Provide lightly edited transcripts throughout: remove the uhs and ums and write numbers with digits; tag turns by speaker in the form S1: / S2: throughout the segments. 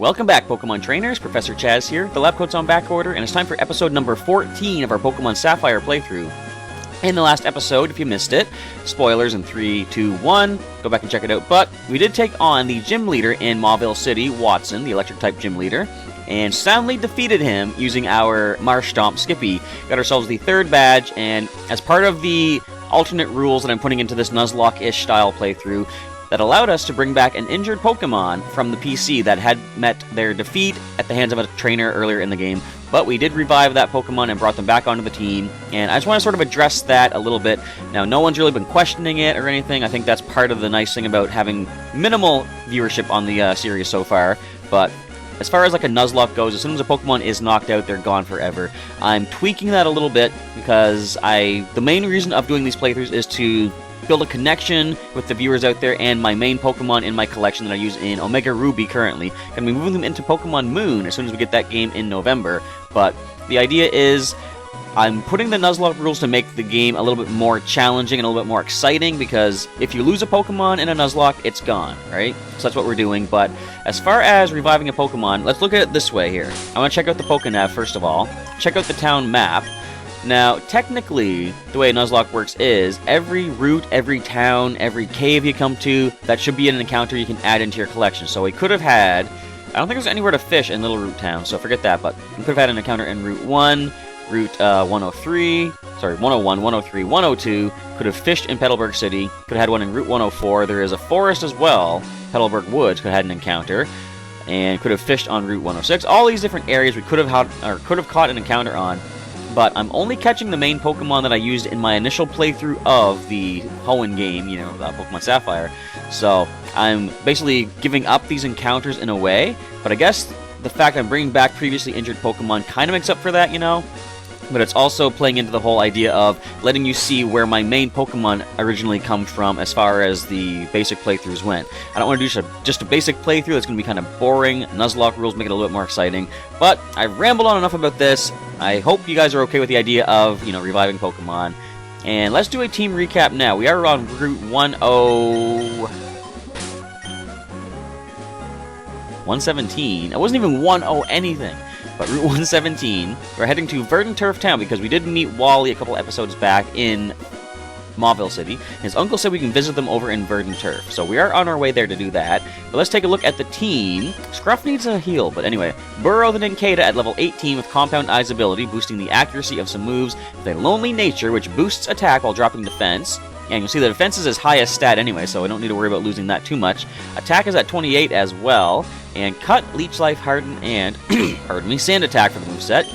S1: Welcome back, Pokemon Trainers. Professor Chaz here. The lab coat's on back order, and it's time for episode number 14 of our Pokemon Sapphire playthrough. In the last episode, if you missed it, spoilers in 3, 2, 1, go back and check it out, but we did take on the gym leader in Mauville City, Watson, the electric-type gym leader, and soundly defeated him using our Marshtomp Skippy. Got ourselves the 3rd badge, and as part of the alternate rules that I'm putting into this Nuzlocke-ish style playthrough, that allowed us to bring back an injured Pokemon from the PC that had met their defeat at the hands of a trainer earlier in the game. But we did revive that Pokemon and brought them back onto the team, and I just want to sort of address that a little bit. Now, no one's really been questioning it or anything. I think that's part of the nice thing about having minimal viewership on the series so far, but as far as like a Nuzlocke goes, as soon as a Pokemon is knocked out, they're gone forever. I'm tweaking that a little bit because the main reason of doing these playthroughs is to build a connection with the viewers out there and my main Pokemon in my collection that I use in Omega Ruby currently. Gonna be moving them into Pokemon Moon as soon as we get that game in November. But the idea is I'm putting the Nuzlocke rules to make the game a little bit more challenging and a little bit more exciting, because if you lose a Pokemon in a Nuzlocke, it's gone, right? So that's what we're doing. But as far as reviving a Pokemon, let's look at it this way here. I want to check out the Pokénav first of all. Check out the town map. Now, technically, the way Nuzlocke works is every route, every town, every cave you come to, that should be an encounter you can add into your collection. So we could have had, I don't think there's anywhere to fish in Little Root Town, so forget that, but we could have had an encounter in Route 1, Route 103, sorry, 101, 103, 102, could have fished in Petalburg City, could have had one in Route 104, there is a forest as well, Petalburg Woods could have had an encounter, and could have fished on Route 106. All these different areas we could have had, or could have caught an encounter on. But I'm only catching the main Pokemon that I used in my initial playthrough of the Hoenn game, you know, Pokemon Sapphire. So I'm basically giving up these encounters in a way, but I guess the fact I'm bringing back previously injured Pokemon kind of makes up for that, you know? But it's also playing into the whole idea of letting you see where my main Pokemon originally come from as far as the basic playthroughs went. I don't want to do just a basic playthrough that's going to be kind of boring. Nuzlocke rules make it a little bit more exciting. But I've rambled on enough about this. I hope you guys are okay with the idea of, you know, reviving Pokemon. And let's do a team recap now. We are on Route 117. It wasn't even 10 anything. But Route 117, we're heading to Verdanturf Town because we did meet Wally a couple episodes back in Mauville City. His uncle said we can visit them over in Verdanturf, so we are on our way there to do that. But let's take a look at the team. Scruff needs a heal, but anyway. Burrow the Nincada at level 18 with Compound Eye's ability, boosting the accuracy of some moves with a Lonely Nature, which boosts attack while dropping defense. And you'll see the defense is his highest stat anyway, so I don't need to worry about losing that too much. Attack is at 28 as well. And Cut, Leech Life, Harden, and pardon me, Sand Attack for the moveset.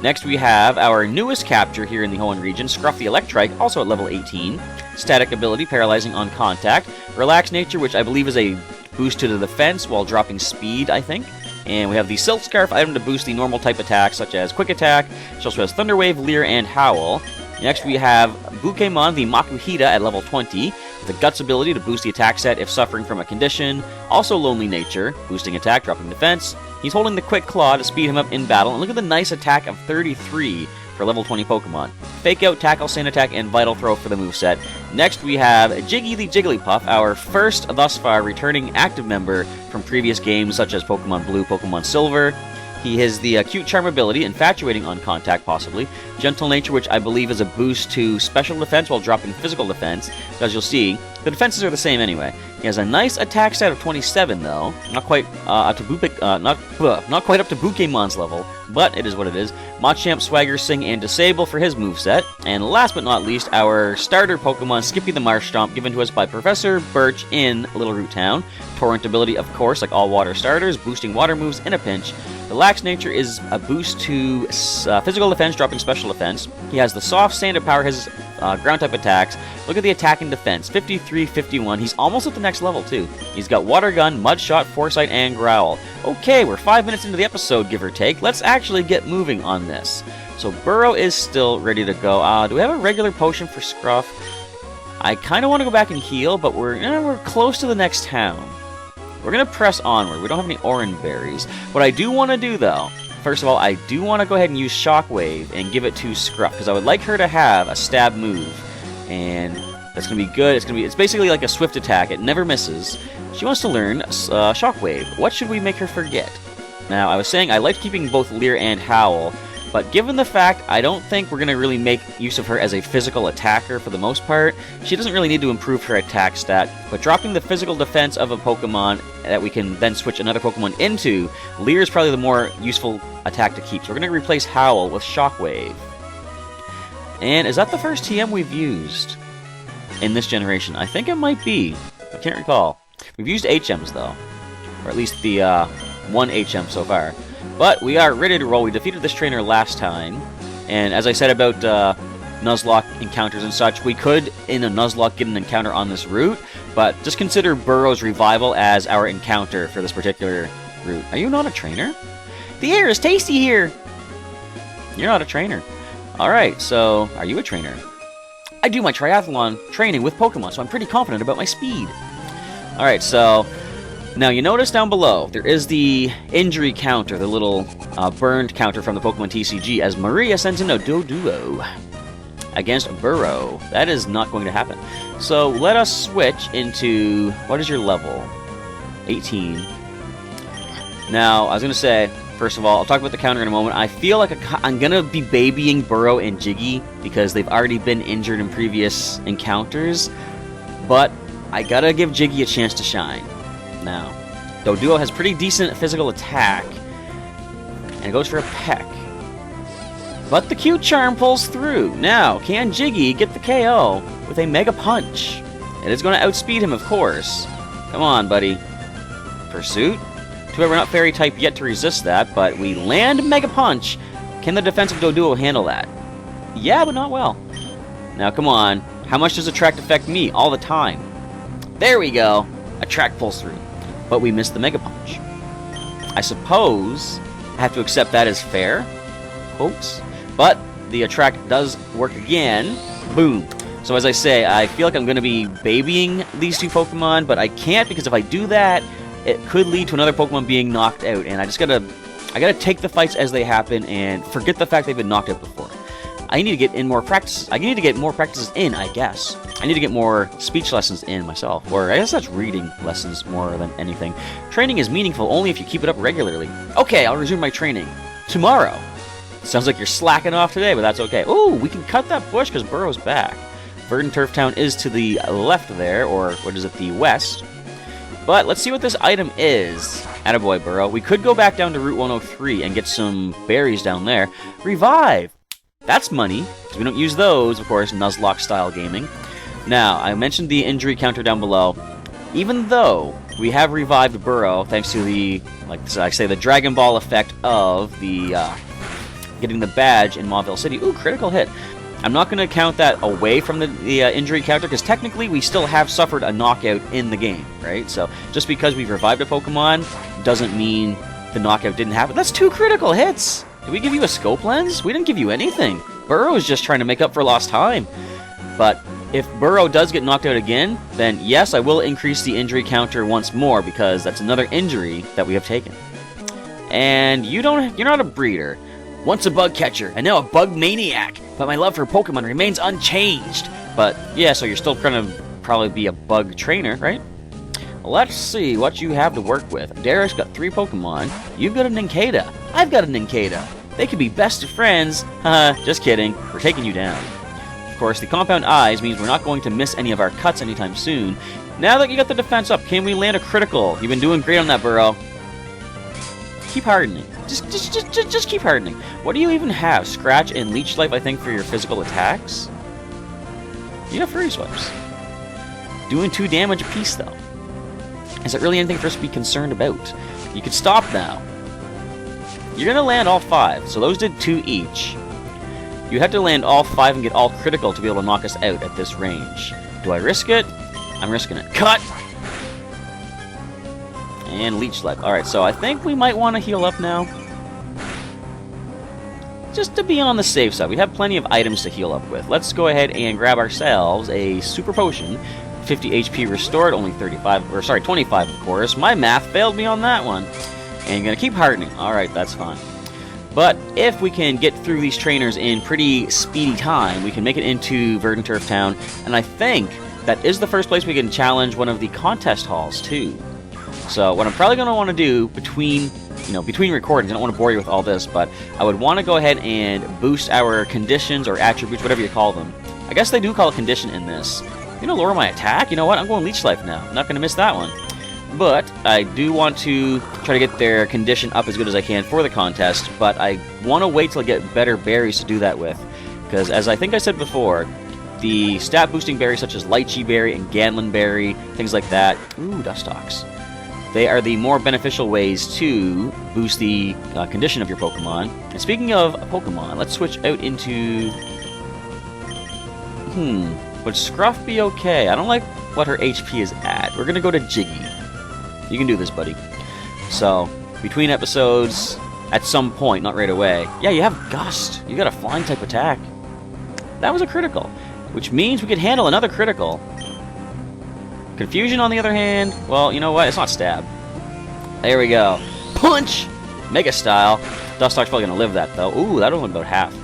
S1: Next we have our newest capture here in the Hoenn region, Scruff the Electrike, also at level 18. Static ability, paralyzing on contact. Relax Nature, which I believe is a boost to the defense while dropping speed, I think. And we have the Silk Scarf item to boost the normal type attacks, such as Quick Attack. She also has Thunder Wave, Leer, and Howl. Next we have Bukemon the Makuhita at level 20, with the Guts ability to boost the attack set if suffering from a condition. Also Lonely Nature, boosting attack, dropping defense. He's holding the Quick Claw to speed him up in battle, and look at the nice attack of 33 for level 20 Pokemon. Fake Out, Tackle, Sand Attack, and Vital Throw for the moveset. Next we have Jiggy the Jigglypuff, our first thus far returning active member from previous games such as Pokemon Blue, Pokemon Silver. He has the Cute Charm ability, Infatuating on contact possibly. Gentle Nature, which I believe is a boost to special defense while dropping physical defense. As you'll see, the defenses are the same anyway. He has a nice attack stat of 27 though, not quite up to Bukemon's level, but it is what it is. Machamp, Swagger, Sing, and Disable for his moveset. And last but not least, our starter Pokemon, Skippy the Marshtomp, given to us by Professor Birch in Little Root Town. Torrent ability, of course, like all water starters, boosting water moves in a pinch. Relax Nature is a boost to physical defense, dropping special defense. He has the Soft Sand to power his ground-type attacks. Look at the attack and defense, 53, 51. He's almost at the next level, too. He's got Water Gun, Mud Shot, Foresight, and Growl. Okay, we're 5 minutes into the episode, give or take. Let's actually get moving on this. So Burrow is still ready to go. Do we have a regular potion for Scruff? I kind of want to go back and heal, but we're close to the next town. We're going to press onward. We don't have any orange berries. What I do want to do, though, first of all, I do want to go ahead and use Shockwave and give it to Scruff, because I would like her to have a stab move. And that's going to be good. It's basically like a swift attack. It never misses. She wants to learn Shockwave. What should we make her forget? Now, I was saying I liked keeping both Leer and Howl, but given the fact I don't think we're going to really make use of her as a physical attacker for the most part, she doesn't really need to improve her attack stat, but dropping the physical defense of a Pokemon that we can then switch another Pokemon into, Leer is probably the more useful attack to keep. So we're going to replace Howl with Shockwave. And is that the first TM we've used in this generation? I think it might be. I can't recall. We've used HMs though, or at least the one HM so far. But we are ready to roll. We defeated this trainer last time, and as I said about Nuzlocke encounters and such, we could, in a Nuzlocke, get an encounter on this route, but just consider Burrow's revival as our encounter for this particular route. Are you not a trainer? The air is tasty here! You're not a trainer. Alright, so, are you a trainer? I do my triathlon training with Pokemon, so I'm pretty confident about my speed. Alright, so now you notice down below, there is the injury counter, the little burned counter from the Pokemon TCG, as Maria sends in a Doduo against Burrow. That is not going to happen. So let us switch into, what is your level? 18. Now, I was going to say, first of all, I'll talk about the counter in a moment. I feel like I'm going to be babying Burrow and Jiggy because they've already been injured in previous encounters, but I gotta give Jiggy a chance to shine. Now, Doduo has pretty decent physical attack, and it goes for a peck. But the cute charm pulls through. Now, can Jiggy get the KO with a Mega Punch? It is going to outspeed him, of course. Come on, buddy. Pursuit? Too bad we're not Fairy type yet to resist that, but we land Mega Punch. Can the defensive Doduo handle that? Yeah, but not well. Now, come on. How much does Attract affect me all the time? There we go. Attract pulls through. But we missed the Mega Punch. I suppose I have to accept that as fair. Quotes. But the Attract does work again. Boom. So as I say, I feel like I'm going to be babying these two Pokemon, but I can't because if I do that, it could lead to another Pokemon being knocked out, and I gotta take the fights as they happen and forget the fact they've been knocked out before. I need to get in more practice. I need to get more practices in, I guess. I need to get more speech lessons in myself, or I guess that's reading lessons more than anything. Training is meaningful only if you keep it up regularly. Okay, I'll resume my training tomorrow. Sounds like you're slacking off today, but that's okay. Ooh, we can cut that bush because Burrow's back. Verdanturf Town is to the left there, or what is it, the west. But let's see what this item is. Attaboy, Burrow. We could go back down to Route 103 and get some berries down there. Revive! That's money, because we don't use those, of course, Nuzlocke-style gaming. Now, I mentioned the injury counter down below. Even though we have revived Burrow, thanks to the, like I say, the Dragon Ball effect of the getting the badge in Mauville City. Ooh, critical hit. I'm not going to count that away from the injury counter, because technically we still have suffered a knockout in the game, right? So just because we've revived a Pokemon doesn't mean the knockout didn't happen. That's 2 critical hits! Did we give you a scope lens? We didn't give you anything. Burrow is just trying to make up for lost time. But if Burrow does get knocked out again, then yes, I will increase the injury counter once more, because that's another injury that we have taken. And you're not a breeder. Once a bug catcher, and now a bug maniac, but my love for Pokemon remains unchanged. But yeah, so you're still going to probably be a bug trainer, right? Let's see what you have to work with. Derek's got 3 Pokemon. You've got a Nincada. I've got a Nincada. They could be best of friends. Haha, just kidding. We're taking you down. Of course, the compound eyes means we're not going to miss any of our cuts anytime soon. Now that you got the defense up, can we land a critical? You've been doing great on that, Burrow. Keep hardening. Just keep hardening. What do you even have? Scratch and Leech Life, I think, for your physical attacks? You have Furry Swipes. Doing 2 damage apiece, though. Is that really anything for us to be concerned about? You could stop now. You're going to land all 5, so those did 2 each. You have to land all 5 and get all critical to be able to knock us out at this range. Do I risk it? I'm risking it. Cut! And Leech Life. Alright, so I think we might want to heal up now. Just to be on the safe side. We have plenty of items to heal up with. Let's go ahead and grab ourselves a Super Potion. 50 HP restored, only 25, of course. My math failed me on that one. And gonna keep hardening. Alright, that's fine. But if we can get through these trainers in pretty speedy time, we can make it into Verdanturf Town. And I think that is the first place we can challenge one of the contest halls, too. So what I'm probably going to want to do between recordings, I don't want to bore you with all this, but I would want to go ahead and boost our conditions or attributes, whatever you call them. I guess they do call it condition in this. You know, lower my attack? You know what? I'm going Leech Life now. I'm not going to miss that one. But I do want to try to get their condition up as good as I can for the contest, but I want to wait till I get better berries to do that with. Because as I think I said before, the stat boosting berries such as Lychee Berry and Ganlin Berry, things like that, ooh, Dustox, they are the more beneficial ways to boost the condition of your Pokemon. And speaking of Pokemon, let's switch out into... would Scruff be okay? I don't like what her HP is at. We're going to go to Jiggy. You can do this, buddy. So, between episodes, at some point, not right away. Yeah, you have Gust. You got a flying type attack. That was a critical, which means we could handle another critical. Confusion, on the other hand, well, you know what? It's not Stab. There we go. Punch! Mega Style. Dustox's probably going to live that, though. Ooh, that only about half.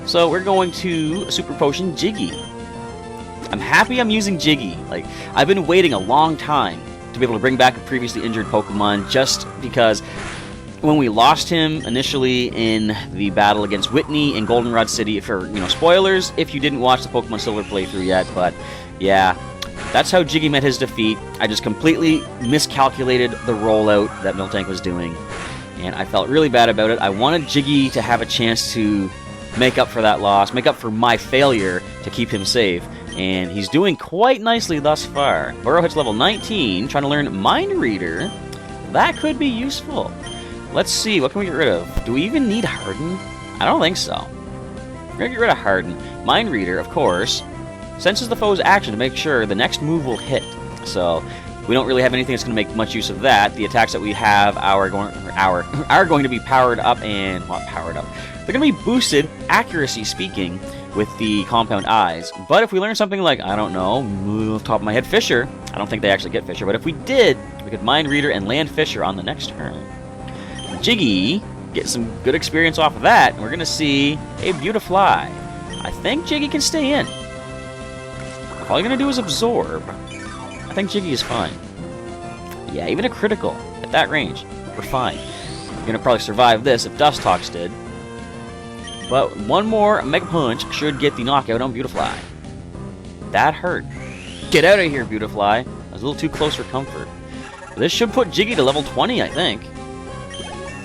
S1: So we're going to Super Potion Jiggy. I'm happy I'm using Jiggy. Like, I've been waiting a long time to be able to bring back a previously injured Pokemon, just because when we lost him initially in the battle against Whitney in Goldenrod City, for, spoilers if you didn't watch the Pokemon Silver playthrough yet, but yeah, that's how Jiggy met his defeat. I just completely miscalculated the rollout that Miltank was doing, and I felt really bad about it. I wanted Jiggy to have a chance to make up for that loss, make up for my failure to keep him safe, and he's doing quite nicely thus far. Burrow hits level 19, trying to learn Mind Reader. That could be useful. Let's see, what can we get rid of? Do we even need Harden? I don't think so. We're going to get rid of Harden. Mind Reader, of course, senses the foe's action to make sure the next move will hit. So, we don't really have anything that's going to make much use of that. The attacks that we have are going to be powered up and... not powered up. They're going to be boosted, accuracy speaking, with the Compound Eyes. But if we learn something like, I don't know, off the top of my head, Fissure. I don't think they actually get Fissure, but if we did, we could Mind Reader and land Fissure on the next turn. Jiggy, get some good experience off of that, and we're going to see a Beautifly. I think Jiggy can stay in. All you're going to do is Absorb. I think Jiggy is fine. Yeah, even a critical at that range, we're fine. You're going to probably survive this if Dustox did. But one more Mega Punch should get the knockout on Beautifly. That hurt. Get out of here, Beautifly. I was a little too close for comfort. This should put Jiggy to level 20, I think.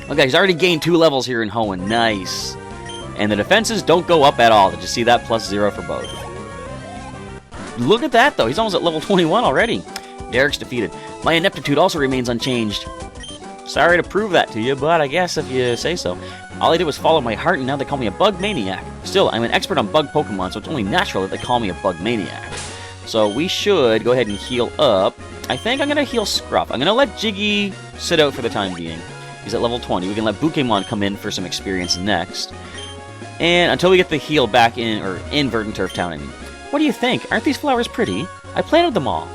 S1: Okay, he's already gained 2 levels here in Hoenn. Nice. And the defenses don't go up at all. Did you see that? +0 for both. Look at that, though. He's almost at level 21 already. Derek's defeated. My ineptitude also remains unchanged. Sorry to prove that to you, but I guess if you say so. All I did was follow my heart, and now they call me a bug maniac. Still, I'm an expert on bug Pokemon, so it's only natural that they call me a bug maniac. So we should go ahead and heal up. I think I'm going to heal Scruff. I'm going to let Jiggy sit out for the time being. He's at level 20. We can let Pokémon come in for some experience next. And until we get the heal back in Verdanturf Town, I mean. What do you think? Aren't these flowers pretty? I planted them all.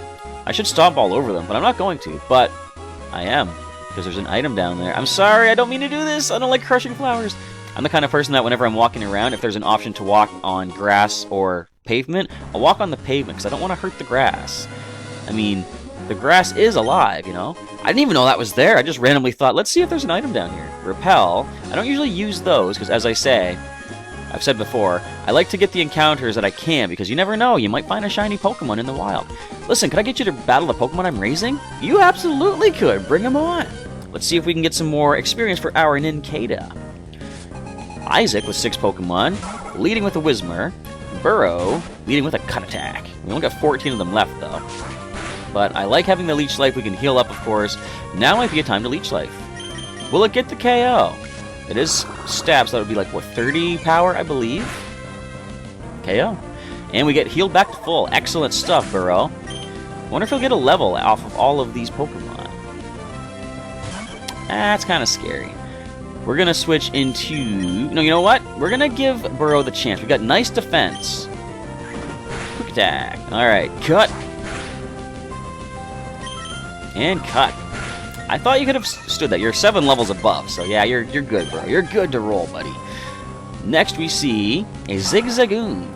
S1: I should stomp all over them, but I'm not going to. But I am, because there's an item down there. I'm sorry, I don't mean to do this. I don't like crushing flowers. I'm the kind of person that whenever I'm walking around, if there's an option to walk on grass or pavement, I'll walk on the pavement because I don't want to hurt the grass. I mean, the grass is alive, you know? I didn't even know that was there. I just randomly thought, let's see if there's an item down here. Repel. I don't usually use those because, as I say, I've said before, I like to get the encounters that I can because you never know, you might find a shiny Pokemon in the wild. Listen, could I get you to battle the Pokemon I'm raising? You absolutely could. Bring them on. Let's see if we can get some more experience for our Nincada. Isaac with 6 Pokemon, leading with a Whismur. Burrow, leading with a Cut Attack. We only got 14 of them left, though. But I like having the Leech Life. We can heal up, of course. Now might be a time to Leech Life. Will it get the KO? It is stab, so that would be like, what, 30 power, I believe? KO. And we get healed back to full. Excellent stuff, Burrow. I wonder if he'll get a level off of all of these Pokemon. That's kind of scary. We're going to switch into... No, you know what? We're going to give Burrow the chance. We got nice defense. Quick attack. Alright, cut. And cut. I thought you could have stood that. You're 7 levels above, so yeah, you're good, bro. You're good to roll, buddy. Next, we see a Zigzagoon.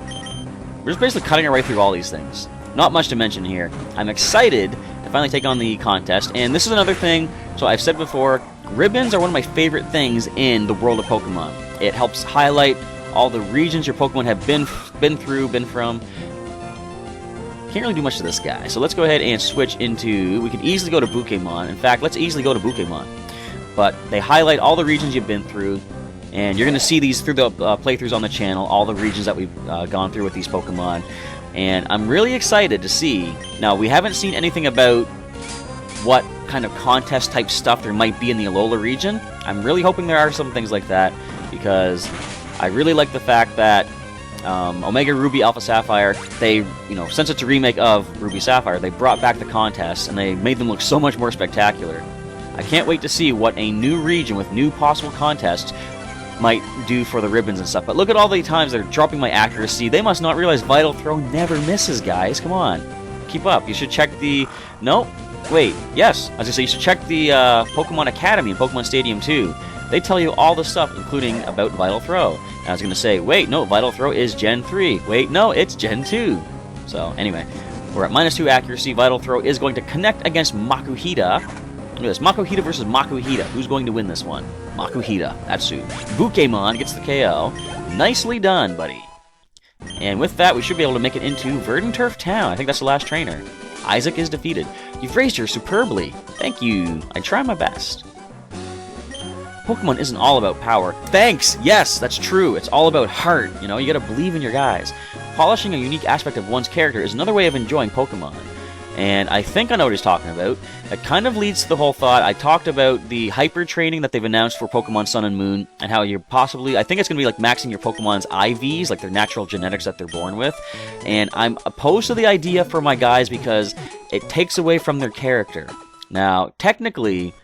S1: We're just basically cutting our way through all these things. Not much to mention here. I'm excited to finally take on the contest. And this is another thing, so I've said before, ribbons are one of my favorite things in the world of Pokemon. It helps highlight all the regions your Pokemon have been from. Can't really do much to this guy, so let's go ahead and switch into... We can easily go to Pokémon. In fact, let's easily go to Pokémon. But they highlight all the regions you've been through, and you're going to see these through the playthroughs on the channel, all the regions that we've gone through with these Pokemon. And I'm really excited to see... Now, we haven't seen anything about what kind of contest-type stuff there might be in the Alola region. I'm really hoping there are some things like that, because I really like the fact that Omega Ruby Alpha Sapphire, they, since it's a remake of Ruby Sapphire, they brought back the contests and they made them look so much more spectacular. I can't wait to see what a new region with new possible contests might do for the ribbons and stuff. But look at all the times they're dropping my accuracy. They must not realize Vital Throw never misses, guys. Come on. Keep up. You should check the... No? Wait. Yes. I was going to say, you should check the Pokemon Academy and Pokemon Stadium too. They tell you all the stuff, including about Vital Throw. And I was going to say, wait, no, Vital Throw is Gen 3. Wait, no, it's Gen 2. So, anyway, we're at -2 accuracy. Vital Throw is going to connect against Makuhita. Look at this, Makuhita versus Makuhita. Who's going to win this one? Makuhita, that's who. Pokémon gets the KO. Nicely done, buddy. And with that, we should be able to make it into Verdanturf Town. I think that's the last trainer. Isaac is defeated. You've raised her superbly. Thank you. I try my best. Pokemon isn't all about power. Thanks! Yes, that's true. It's all about heart. You gotta believe in your guys. Polishing a unique aspect of one's character is another way of enjoying Pokemon. And I think I know what he's talking about. It kind of leads to the whole thought. I talked about the hyper training that they've announced for Pokemon Sun and Moon, and how you're possibly... I think it's gonna be like maxing your Pokemon's IVs, like their natural genetics that they're born with. And I'm opposed to the idea for my guys because it takes away from their character. Now, technically...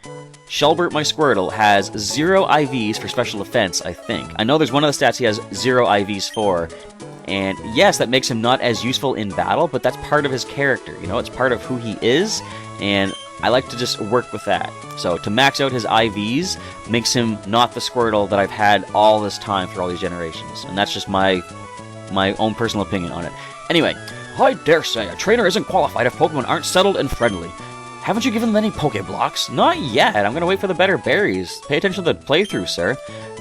S1: Shelbert, my Squirtle, has 0 IVs for special defense, I think. I know there's one of the stats he has 0 IVs for, and yes, that makes him not as useful in battle, but that's part of his character, it's part of who he is, and I like to just work with that. So, to max out his IVs makes him not the Squirtle that I've had all this time for all these generations, and that's just my own personal opinion on it. Anyway, I dare say a trainer isn't qualified if Pokemon aren't settled and friendly. Haven't you given them any Pokeblocks? Not yet. I'm gonna wait for the better berries. Pay attention to the playthrough, sir.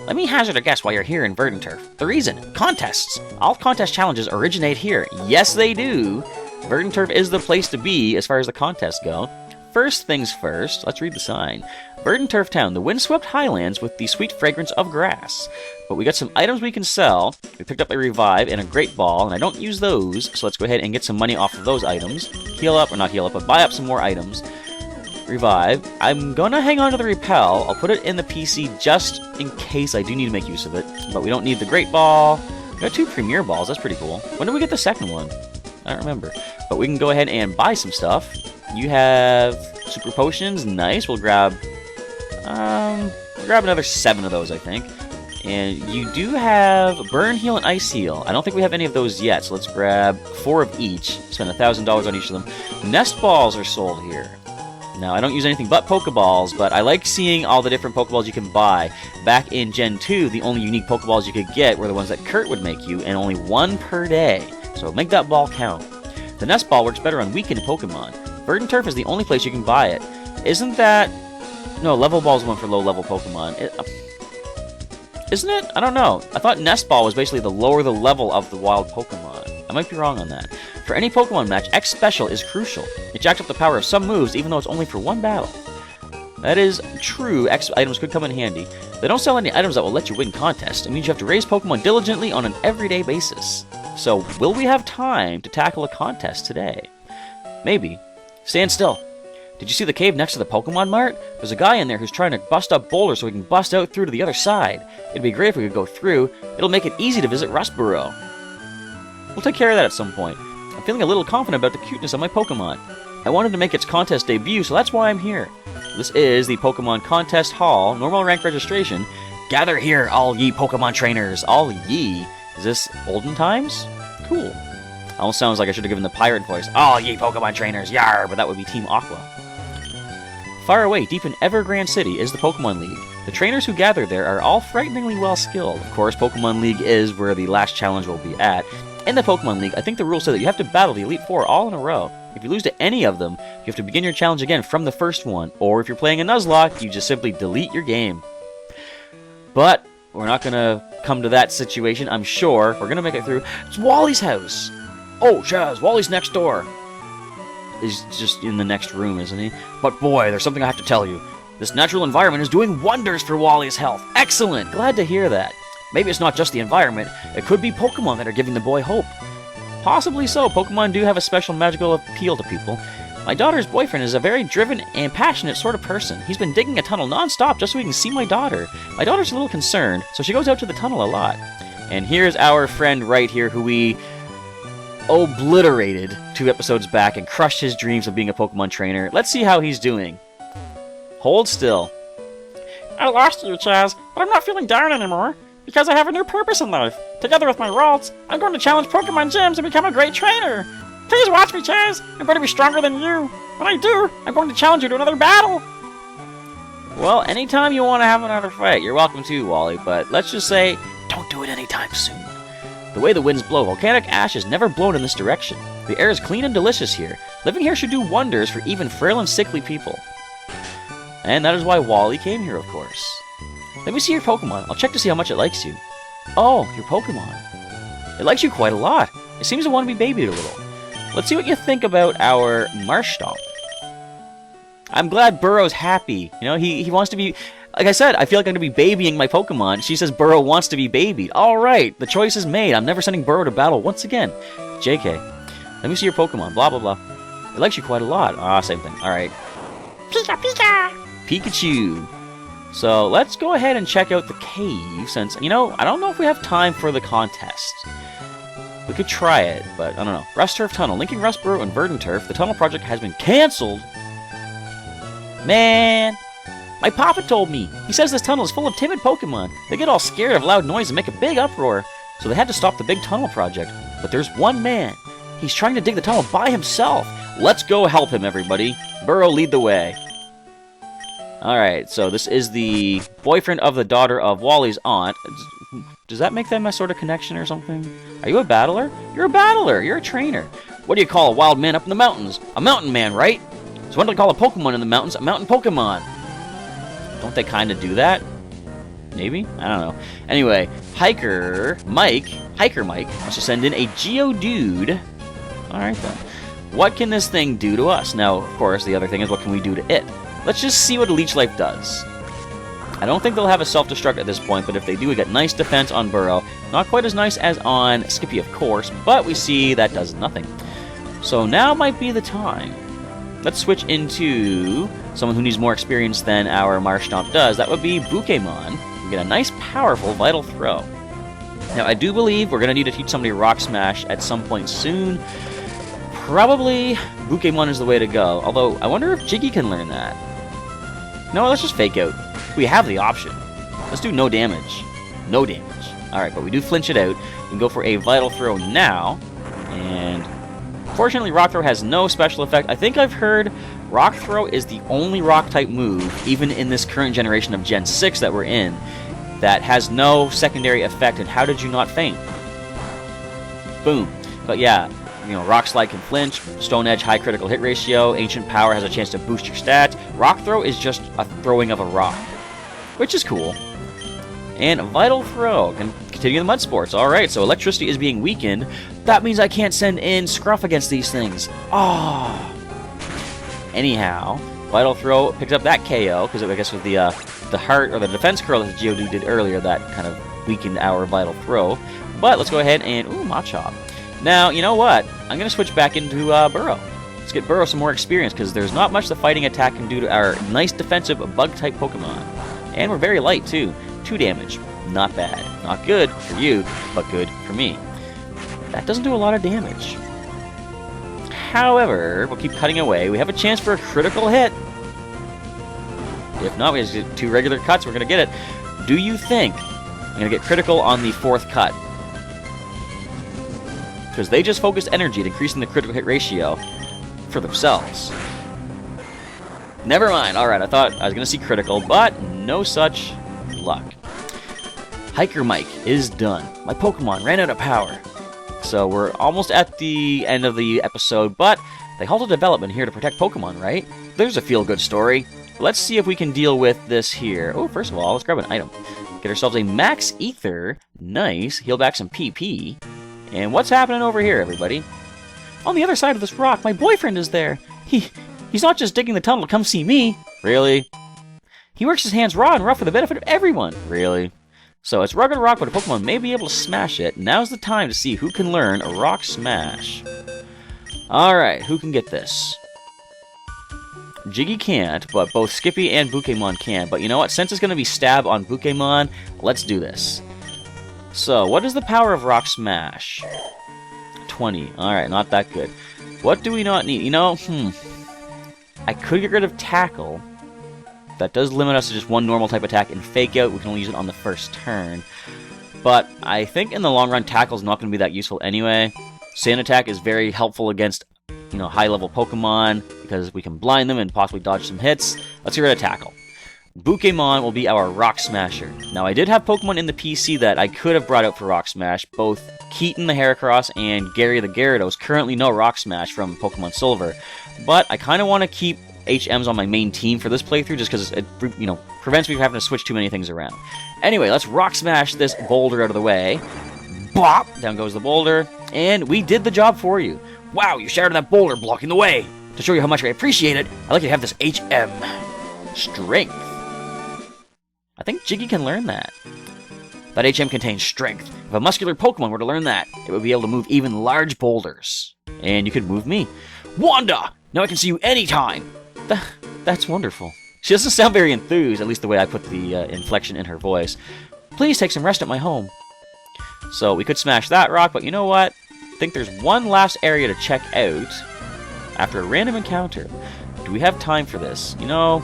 S1: Let me hazard a guess why you're here in Verdanturf. The reason? Contests. All contest challenges originate here. Yes, they do. Verdanturf is the place to be as far as the contests go. First things first, let's read the sign. Verdanturf Town, the windswept highlands with the sweet fragrance of grass. But we got some items we can sell. We picked up a Revive and a Great Ball, and I don't use those, so let's go ahead and get some money off of those items. Heal up, or not heal up, but buy up some more items. Revive. I'm gonna hang on to the Repel. I'll put it in the PC just in case I do need to make use of it. But we don't need the Great Ball. We got 2 Premier Balls, that's pretty cool. When did we get the second one? I don't remember. But we can go ahead and buy some stuff. You have Super Potions, nice. We'll grab another 7 of those, I think. And you do have Burn, Heal, and Ice Heal. I don't think we have any of those yet, so let's grab 4 of each. Spend $1,000 on each of them. Nest Balls are sold here. Now, I don't use anything but Pokeballs, but I like seeing all the different Pokeballs you can buy. Back in Gen 2, the only unique Pokeballs you could get were the ones that Kurt would make you, and only 1 per day. So make that ball count. The Nest Ball works better on weakened Pokemon. Verdanturf is the only place you can buy it. Isn't that... No, Level Ball's one for low-level Pokemon. Isn't it? I don't know. I thought Nest Ball was basically the lower the level of the wild Pokemon. I might be wrong on that. For any Pokemon match, X Special is crucial. It jacks up the power of some moves, even though it's only for 1 battle. That is true. X items could come in handy. They don't sell any items that will let you win contests. It means you have to raise Pokemon diligently on an everyday basis. So, will we have time to tackle a contest today? Maybe. Stand still. Did you see the cave next to the Pokemon Mart? There's a guy in there who's trying to bust up boulders so we can bust out through to the other side. It'd be great if we could go through. It'll make it easy to visit Rustboro. We'll take care of that at some point. I'm feeling a little confident about the cuteness of my Pokemon. I wanted to make its contest debut, so that's why I'm here. This is the Pokemon Contest Hall, normal rank registration. Gather here, all ye Pokemon trainers. All ye? Is this olden times? Cool. Almost sounds like I should have given the pirate voice. All ye Pokemon trainers, yar! But that would be Team Aqua. Far away, deep in Evergrande City, is the Pokemon League. The trainers who gather there are all frighteningly well skilled. Of course, Pokemon League is where the last challenge will be at. In the Pokemon League, I think the rules say that you have to battle the Elite Four all in a row. If you lose to any of them, you have to begin your challenge again from the first one, or if you're playing a Nuzlocke, you just simply delete your game. But we're not going to come to that situation, I'm sure. We're going to make it through. It's Wally's house! Oh, Chaz, Wally's next door. He's just in the next room, isn't he? But boy, there's something I have to tell you. This natural environment is doing wonders for Wally's health. Excellent! Glad to hear that. Maybe it's not just the environment, it could be Pokemon that are giving the boy hope. Possibly so. Pokemon do have a special magical appeal to people. My daughter's boyfriend is a very driven and passionate sort of person. He's been digging a tunnel non-stop just so he can see my daughter. My daughter's a little concerned, so she goes out to the tunnel a lot. And here's our friend right here who we obliterated 2 episodes back and crushed his dreams of being a Pokemon trainer. Let's see how he's doing. Hold still.
S2: I lost you, Chaz, but I'm not feeling down anymore. Because I have a new purpose in life. Together with my Ralts, I'm going to challenge Pokemon gyms and become a great trainer. Please watch me, Chaz. I'm going to be stronger than you. When I do, I'm going to challenge you to another battle.
S1: Well, anytime you want to have another fight, you're welcome to, Wally, but let's just say, don't do it anytime soon. The way the winds blow, volcanic ash is never blown in this direction. The air is clean and delicious here. Living here should do wonders for even frail and sickly people. And that is why Wally came here, of course. Let me see your Pokemon. I'll check to see how much it likes you. Oh, your Pokemon. It likes you quite a lot. It seems to want to be babied a little. Let's see what you think about our Marshtomp. I'm glad Burrow's happy. You know, he wants to be... Like I said, I feel like I'm going to be babying my Pokemon. She says Burrow wants to be babied. Alright, the choice is made. I'm never sending Burrow to battle once again. JK. Let me see your Pokemon. Blah, blah, blah. It likes you quite a lot. Ah, same thing. Alright.
S2: Pika, Pika!
S1: Pikachu. So, let's go ahead and check out the cave, since, you know, I don't know if we have time for the contest. We could try it, but I don't know. Rustturf Tunnel. Linking Rustboro and Verdanturf, the tunnel project has been cancelled. Man, my papa told me. He says this tunnel is full of timid Pokemon. They get all scared of loud noise and make a big uproar. So they had to stop the big tunnel project. But there's one man. He's trying to dig the tunnel by himself. Let's go help him, everybody. Burrow, lead the way. Alright, so this is the boyfriend of the daughter of Wally's aunt. Does that make them a sort of connection or something? Are you a battler? You're a battler. You're a trainer. What do you call a wild man up in the mountains? A mountain man, right? So what do they call a Pokemon in the mountains? A mountain Pokemon. Don't they kind of do that? Maybe? I don't know. Anyway, Hiker Mike wants to send in a Geodude. Alright then. What can this thing do to us? Now, of course, the other thing is what can we do to it? Let's just see what Leech Life does. I don't think they'll have a self-destruct at this point, but if they do, we get nice defense on Burrow. Not quite as nice as on Skippy, of course, but we see that does nothing. So now might be the time. Let's switch into someone who needs more experience than our Marshtomp does. That would be Pokémon. We get a nice, powerful Vital Throw. Now, I do believe we're going to need to teach somebody Rock Smash at some point soon. Probably Pokémon is the way to go, although I wonder if Jiggy can learn that. No, let's just Fake Out. We have the option. Let's do no damage. No damage. Alright, but we do flinch it out. We can go for a Vital Throw now. And fortunately, Rock Throw has no special effect. I think I've heard Rock Throw is the only Rock-type move, even in this current generation of Gen 6 that we're in, that has no secondary effect. And how did you not faint? Boom. But yeah, you know, Rock Slide can flinch, Stone Edge high critical hit ratio, Ancient Power has a chance to boost your stats. Rock Throw is just a throwing of a rock, which is cool. And Vital Throw can continue the Mud Sports. Alright, so Electricity is being weakened. That means I can't send in Scruff against these things. Ah. Anyhow, Vital Throw picks up that KO, because I guess with the Heart, or the Defense Curl that Geodude did earlier, that kind of weakened our Vital Throw. But let's go ahead and, ooh, Machop. Now, you know what? I'm going to switch back into Burrow. Let's get Burrow some more experience, because there's not much the fighting attack can do to our nice defensive bug-type Pokemon. And we're very light, too. 2 damage. Not bad. Not good for you, but good for me. That doesn't do a lot of damage. However, we'll keep cutting away. We have a chance for a critical hit. If not, we just get 2 regular cuts. We're going to get it. Do you think I'm going to get critical on the 4th cut? Because they just focused energy at increasing the critical hit ratio for themselves. Never mind. Alright, I thought I was going to see critical, but no such luck. Hiker Mike is done. My Pokemon ran out of power. So we're almost at the end of the episode, but they halted development here to protect Pokemon, right? There's a feel-good story. Let's see if we can deal with this here. Oh, first of all, let's grab an item. Get ourselves a Max Ether. Nice. Heal back some PP. And what's happening over here, everybody? On the other side of this rock, my boyfriend is there. He's not just digging the tunnel to come see me. Really? He works his hands raw and rough for the benefit of everyone. Really? So it's rugged rock, but a Pokemon may be able to smash it. Now's the time to see who can learn a rock smash. Alright, who can get this? Jiggy can't, but both Skippy and Pokémon can. But you know what? Since it's going to be stab on Pokémon, let's do this. So, what is the power of rock smash? 20. Alright, not that good. What do we not need? You know, I could get rid of Tackle. That does limit us to just one normal type attack, and Fake Out, we can only use it on the first turn. But I think in the long run, Tackle's not going to be that useful anyway. Sand Attack is very helpful against, you know, high-level Pokemon, because we can blind them and possibly dodge some hits. Let's get rid of Tackle. Pokémon will be our Rock Smasher. Now, I did have Pokemon in the PC that I could have brought out for Rock Smash. Both Keaton the Heracross and Gary the Gyarados. Currently no Rock Smash from Pokemon Silver. But I kind of want to keep HMs on my main team for this playthrough, just because it, you know, prevents me from having to switch too many things around. Anyway, let's Rock Smash this boulder out of the way. Bop! Down goes the boulder. And we did the job for you. Wow, you shattered that boulder, blocking the way. To show you how much I appreciate it, I'd like you to have this HM. Strength. I think Jiggy can learn that. That HM contains strength. If a muscular Pokemon were to learn that, it would be able to move even large boulders. And you could move me. Wanda! Now I can see you anytime! That's wonderful. She doesn't sound very enthused, at least the way I put the inflection in her voice. Please take some rest at my home. So we could smash that rock, but you know what? I think there's one last area to check out after a random encounter. Do we have time for this? You know,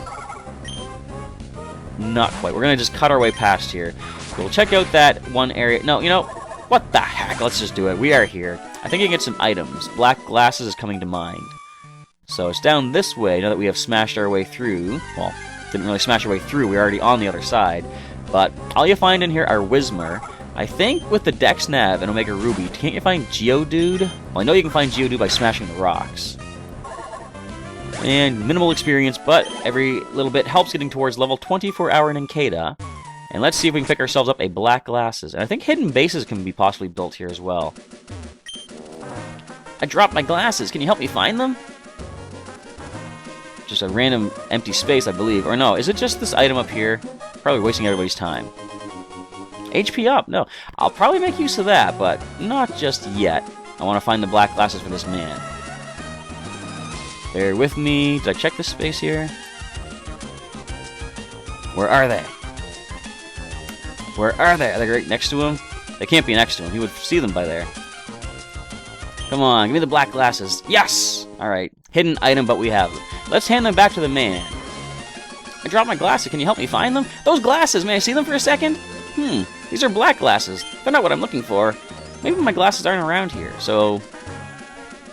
S1: not quite. We're going to just cut our way past here. We'll check out that one area. No, you know, what the heck? Let's just do it. We are here. I think you can get some items. Black glasses is coming to mind. So it's down this way, now that we have smashed our way through. Well, didn't really smash our way through, we're already on the other side. But all you find in here are Whismur. I think with the Dex Nav and Omega Ruby, can't you find Geodude? Well, I know you can find Geodude by smashing the rocks. And minimal experience, but every little bit helps getting towards level 24 Hour Nincada. And let's see if we can pick ourselves up a Black Glasses. And I think hidden bases can be possibly built here as well. I dropped my glasses, can you help me find them? Just a random empty space, I believe. Or no, is it just this item up here? Probably wasting everybody's time. HP up, no. I'll probably make use of that, but not just yet. I want to find the black glasses for this man. Bear with me. Did I check this space here? Where are they? Where are they? Are they right next to him? They can't be next to him. He would see them by there. Come on, give me the black glasses. Yes! Alright, hidden item, but we have them. Let's hand them back to the man. I dropped my glasses. Can you help me find them? Those glasses, may I see them for a second? These are black glasses. They're not what I'm looking for. Maybe my glasses aren't around here, so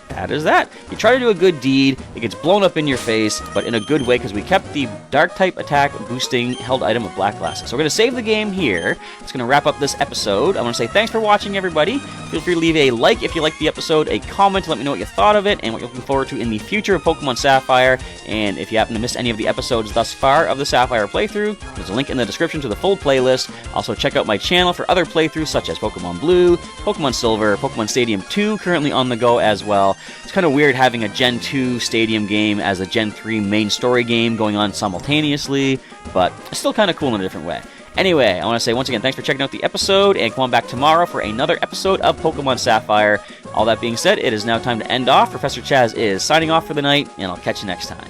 S1: that is that. You try to do a good deed, it gets blown up in your face, but in a good way because we kept the Dark-type attack boosting held item of black glasses. So we're going to save the game here. It's going to wrap up this episode. I want to say thanks for watching, everybody. Feel free to leave a like if you liked the episode, a comment to let me know what you thought of it, and what you're looking forward to in the future of Pokemon Sapphire. And if you happen to miss any of the episodes thus far of the Sapphire playthrough, there's a link in the description to the full playlist. Also, check out my channel for other playthroughs such as Pokemon Blue, Pokemon Silver, Pokemon Stadium 2 currently on the go as well. It's kind of weird having a Gen 2 Stadium game as a Gen 3 main story game going on simultaneously, but it's still kind of cool in a different way. Anyway, I want to say once again, thanks for checking out the episode, and come on back tomorrow for another episode of Pokemon Sapphire. All that being said, it is now time to end off. Professor Chaz is signing off for the night, and I'll catch you next time.